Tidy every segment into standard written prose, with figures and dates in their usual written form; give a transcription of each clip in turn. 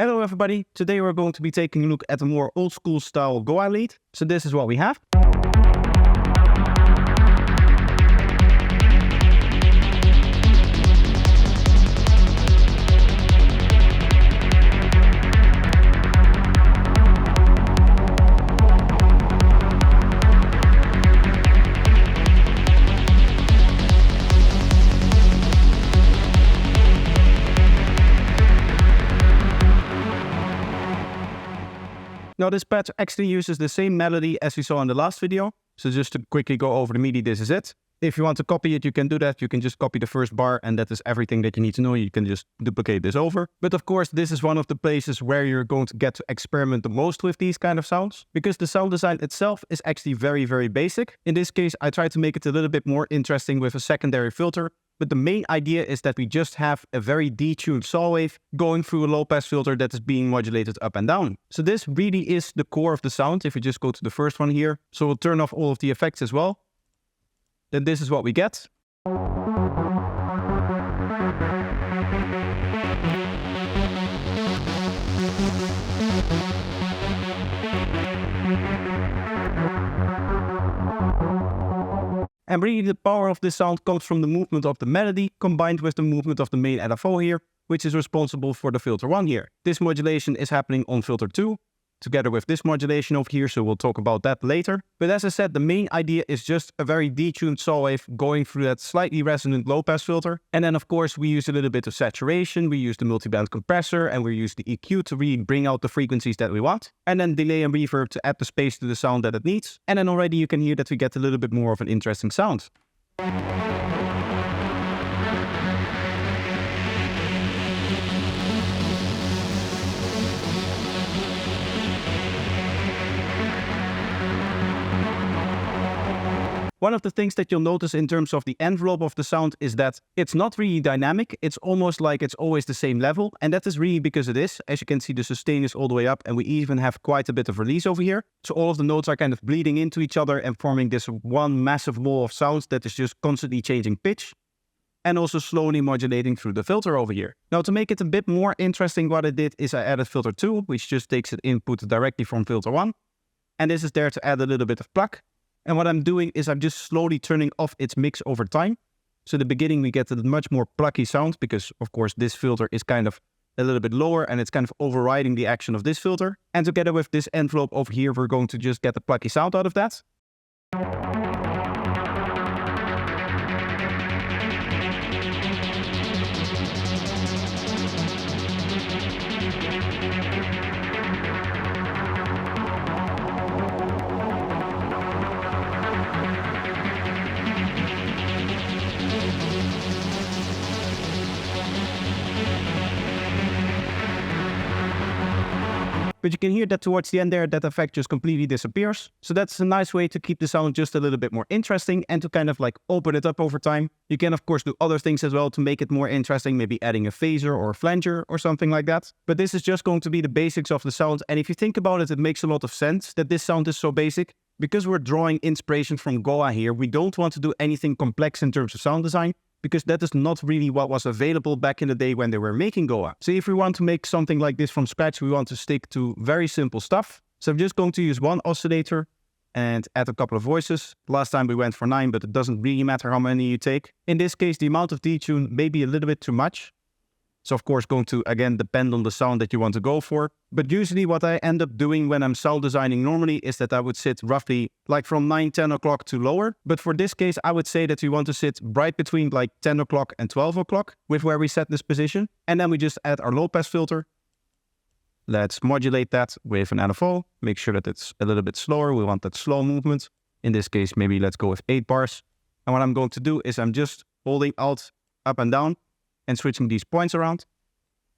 Hello everybody, today we're going to be taking a look at a more old school style GOA lead. So this is what we have. Now this patch actually uses the same melody as we saw in the last video. So just to quickly go over the MIDI, this is it. If you want to copy it, you can do that. You can just copy the first bar and that is everything that you need to know. You can just duplicate this over. But of course, this is one of the places where you're going to get to experiment the most with these kind of sounds, because the sound design itself is actually very, very basic. In this case, I tried to make it a little bit more interesting with a secondary filter. But the main idea is that we just have a very detuned saw wave going through a low pass filter that is being modulated up and down. So this really is the core of the sound if we just go to the first one here. So we'll turn off all of the effects as well. Then this is what we get. And really the power of this sound comes from the movement of the melody combined with the movement of the main LFO here, which is responsible for the filter 1 here. This modulation is happening on filter 2, together with this modulation over here, so we'll talk about that later. But as I said, the main idea is just a very detuned saw wave going through that slightly resonant low pass filter. And then of course we use a little bit of saturation, we use the multiband compressor, and we use the EQ to really bring out the frequencies that we want. And then delay and reverb to add the space to the sound that it needs. And then already you can hear that we get a little bit more of an interesting sound. One of the things that you'll notice in terms of the envelope of the sound is that it's not really dynamic. It's almost like it's always the same level. And that is really because it is. As you can see, the sustain is all the way up and we even have quite a bit of release over here. So all of the notes are kind of bleeding into each other and forming this one massive wall of sounds that is just constantly changing pitch and also slowly modulating through the filter over here. Now to make it a bit more interesting, what I did is I added filter 2, which just takes an input directly from filter 1. And this is there to add a little bit of pluck. And what I'm doing is I'm just slowly turning off its mix over time. So at the beginning we get a much more plucky sound because of course this filter is kind of a little bit lower and it's kind of overriding the action of this filter. And together with this envelope over here, we're going to just get a plucky sound out of that. But you can hear that towards the end there, that effect just completely disappears. So that's a nice way to keep the sound just a little bit more interesting and to kind of like open it up over time. You can of course do other things as well to make it more interesting, maybe adding a phaser or a flanger or something like that. But this is just going to be the basics of the sound. And if you think about it, it makes a lot of sense that this sound is so basic. Because we're drawing inspiration from GOA here, we don't want to do anything complex in terms of sound design, because that is not really what was available back in the day when they were making GOA. So if we want to make something like this from scratch, we want to stick to very simple stuff. So I'm just going to use one oscillator and add a couple of voices. Last time we went for 9, but it doesn't really matter how many you take. In this case, the amount of detune may be a little bit too much. So of course going to again depend on the sound that you want to go for. But usually what I end up doing when I'm sound designing normally is that I would sit roughly like from 9, 10 o'clock to lower. But for this case, I would say that we want to sit right between like 10 o'clock and 12 o'clock with where we set this position. And then we just add our low pass filter. Let's modulate that with an LFO. Make sure that it's a little bit slower. We want that slow movement. In this case, maybe let's go with 8 bars. And what I'm going to do is I'm just holding Alt up and down and switching these points around.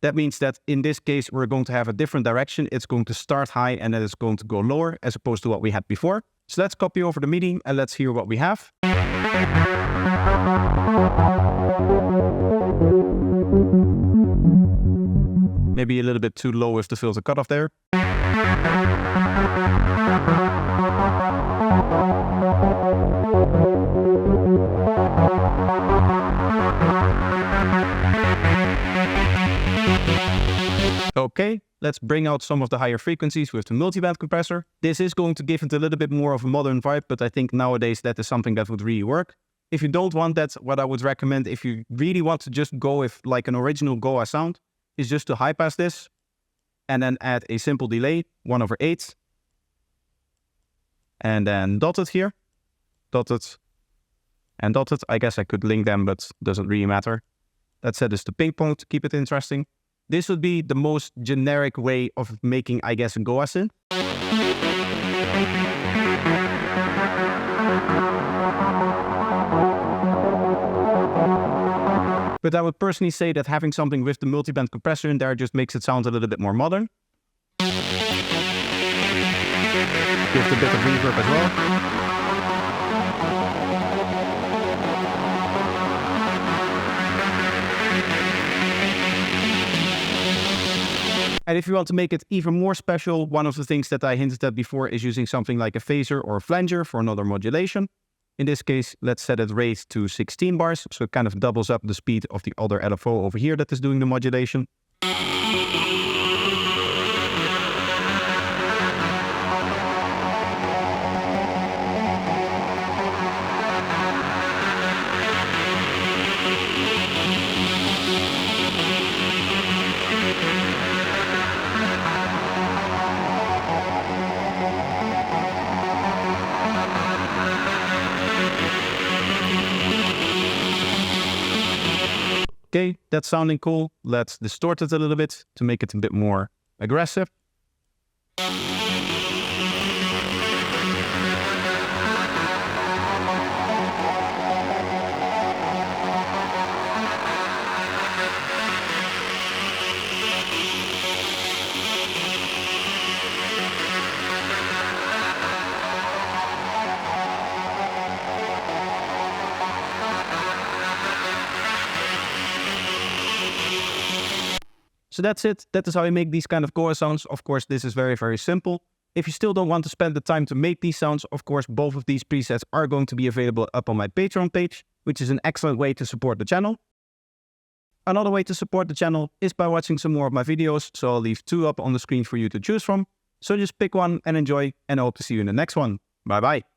That means that in this case, we're going to have a different direction. It's going to start high and then it's going to go lower as opposed to what we had before. So let's copy over the MIDI and let's hear what we have. Maybe a little bit too low with the filter cutoff there. Okay, let's bring out some of the higher frequencies with the multiband compressor. This is going to give it a little bit more of a modern vibe, but I think nowadays that is something that would really work. If you don't want that, what I would recommend, if you really want to just go with like an original GOA sound, is just to high pass this and then add a simple delay, 1/8. And then dotted here, dotted and dotted. I guess I could link them, but doesn't really matter. Let's set this to ping pong to keep it interesting. This would be the most generic way of making, I guess, a GOA synth. But I would personally say that having something with the multiband compressor in there just makes it sound a little bit more modern. Gives a bit of reverb as well. And if you want to make it even more special, one of the things that I hinted at before is using something like a phaser or a flanger for another modulation. In this case, let's set it rate to 16 bars, so it kind of doubles up the speed of the other LFO over here that is doing the modulation. Okay, that's sounding cool. Let's distort it a little bit to make it a bit more aggressive. So that's it. That is how you make these kind of GOA sounds. Of course, this is very, very simple. If you still don't want to spend the time to make these sounds, of course, both of these presets are going to be available up on my Patreon page, which is an excellent way to support the channel. Another way to support the channel is by watching some more of my videos, so I'll leave 2 up on the screen for you to choose from. So just pick one and enjoy, and I hope to see you in the next one. Bye bye.